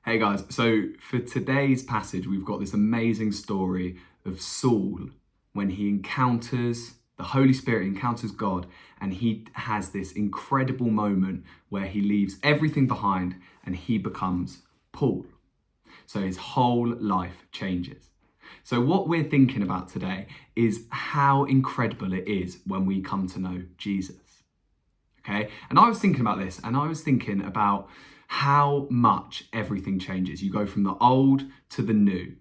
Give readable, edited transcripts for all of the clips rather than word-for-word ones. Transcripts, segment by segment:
Hey guys, so for today's passage, we've got this amazing story of Saul when he encounters the Holy Spirit, encounters God, and he has this incredible moment where he leaves everything behind and he becomes Paul. So his whole life changes. So what we're thinking about today is how incredible it is when we come to know Jesus. Okay, and I was thinking about this, and I was thinking about how much everything changes. You go from the old to the new.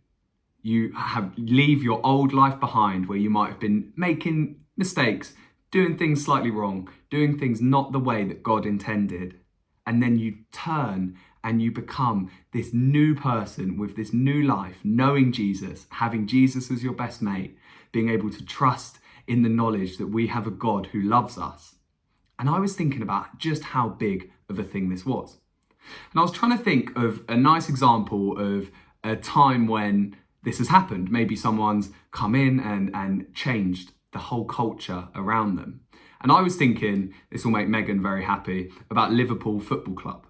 You leave your old life behind where you might have been making mistakes, doing things slightly wrong, doing things not the way that God intended. And then you turn and you become this new person with this new life, knowing Jesus, having Jesus as your best mate, being able to trust in the knowledge that we have a God who loves us. And I was thinking about just how big of a thing this was. And I was trying to think of a nice example of a time when this has happened. Maybe someone's come in and changed the whole culture around them. And I was thinking, this will make Megan very happy, about Liverpool Football Club.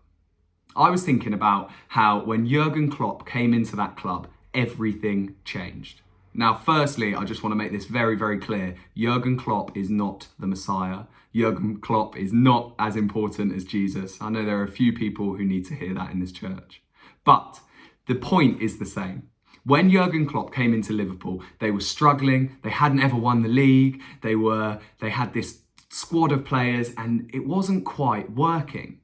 I was thinking about how when Jurgen Klopp came into that club, everything changed. Now, firstly, I just want to make this very, very clear. Jurgen Klopp is not the Messiah. Jurgen Klopp is not as important as Jesus. I know there are a few people who need to hear that in this church. But the point is the same. When Jurgen Klopp came into Liverpool, they were struggling. They hadn't ever won the league. They had this squad of players and it wasn't quite working.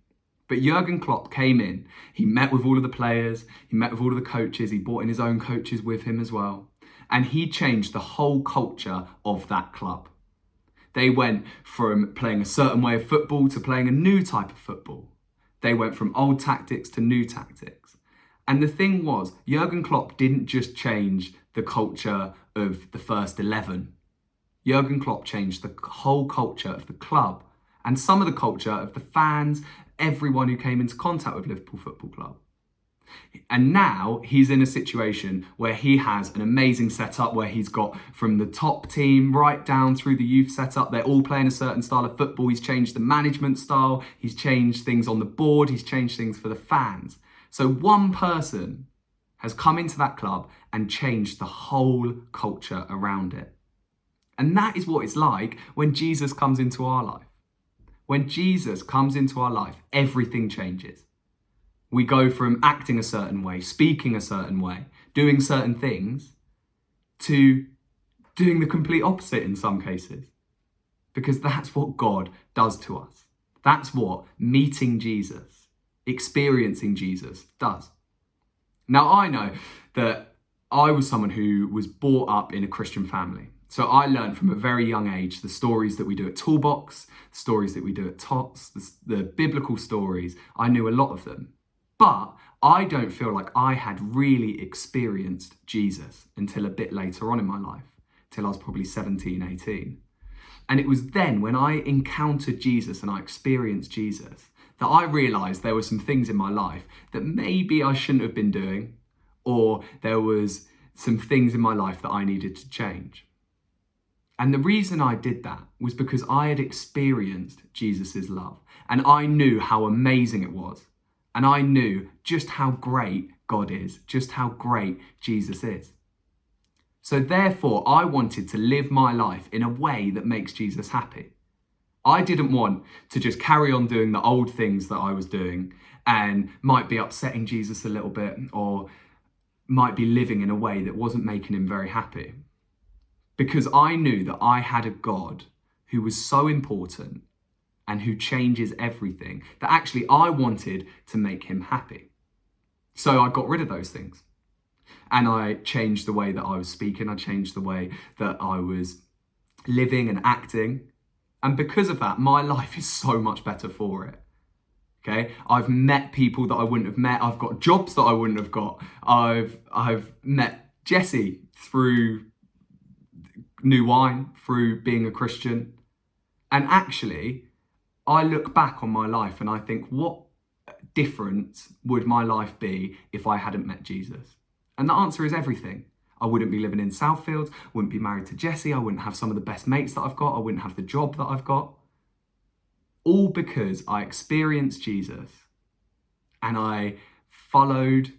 But Jurgen Klopp came in. He met with all of the players. He met with all of the coaches. He brought in his own coaches with him as well. And he changed the whole culture of that club. They went from playing a certain way of football to playing a new type of football. They went from old tactics to new tactics. And the thing was, Jurgen Klopp didn't just change the culture of the first 11. Jurgen Klopp changed the whole culture of the club and some of the culture of the fans, everyone who came into contact with Liverpool Football Club. And now he's in a situation where he has an amazing setup where he's got from the top team right down through the youth setup. They're all playing a certain style of football. He's changed the management style. He's changed things on the board. He's changed things for the fans. So one person has come into that club and changed the whole culture around it. And that is what it's like when Jesus comes into our life. When Jesus comes into our life, everything changes. We go from acting a certain way, speaking a certain way, doing certain things, to doing the complete opposite in some cases. Because that's what God does to us. That's what meeting Jesus, experiencing Jesus does. Now, I know that I was someone who was brought up in a Christian family. So I learned from a very young age the stories that we do at Toolbox, the stories that we do at Tots, the biblical stories. I knew a lot of them. But I don't feel like I had really experienced Jesus until a bit later on in my life, till I was probably 17, 18. And it was then when I encountered Jesus and I experienced Jesus that I realised there were some things in my life that maybe I shouldn't have been doing, or there was some things in my life that I needed to change. And the reason I did that was because I had experienced Jesus's love and I knew how amazing it was. And I knew just how great God is, just how great Jesus is. So therefore, I wanted to live my life in a way that makes Jesus happy. I didn't want to just carry on doing the old things that I was doing and might be upsetting Jesus a little bit or might be living in a way that wasn't making him very happy. Because I knew that I had a God who was so important and who changes everything, that actually I wanted to make him happy. So I got rid of those things. And I changed the way that I was speaking. I changed the way that I was living and acting. And because of that, my life is so much better for it. Okay, I've met people that I wouldn't have met. I've got jobs that I wouldn't have got. I've met Jesse through New Wine, through being a Christian. And actually, I look back on my life and I think, what difference would my life be if I hadn't met Jesus? And the answer is everything. I wouldn't be living in Southfields, wouldn't be married to Jessie, I wouldn't have some of the best mates that I've got, I wouldn't have the job that I've got. All because I experienced Jesus and I followed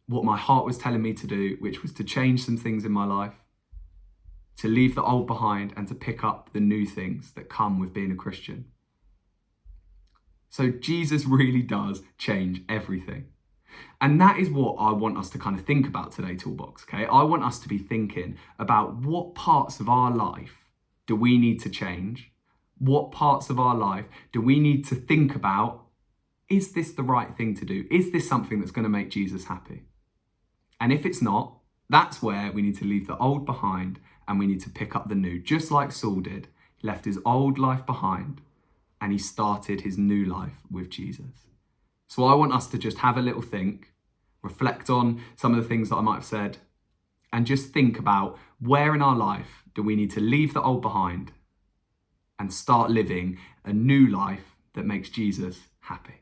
what my heart was telling me to do, which was to change some things in my life, to leave the old behind and to pick up the new things that come with being a Christian. So Jesus really does change everything. And that is what I want us to kind of think about today, Toolbox, okay? I want us to be thinking about what parts of our life do we need to change? What parts of our life do we need to think about? Is this the right thing to do? Is this something that's going to make Jesus happy? And if it's not, that's where we need to leave the old behind and we need to pick up the new, just like Saul did. He left his old life behind and he started his new life with Jesus. So I want us to just have a little think, reflect on some of the things that I might have said, and just think about where in our life do we need to leave the old behind and start living a new life that makes Jesus happy.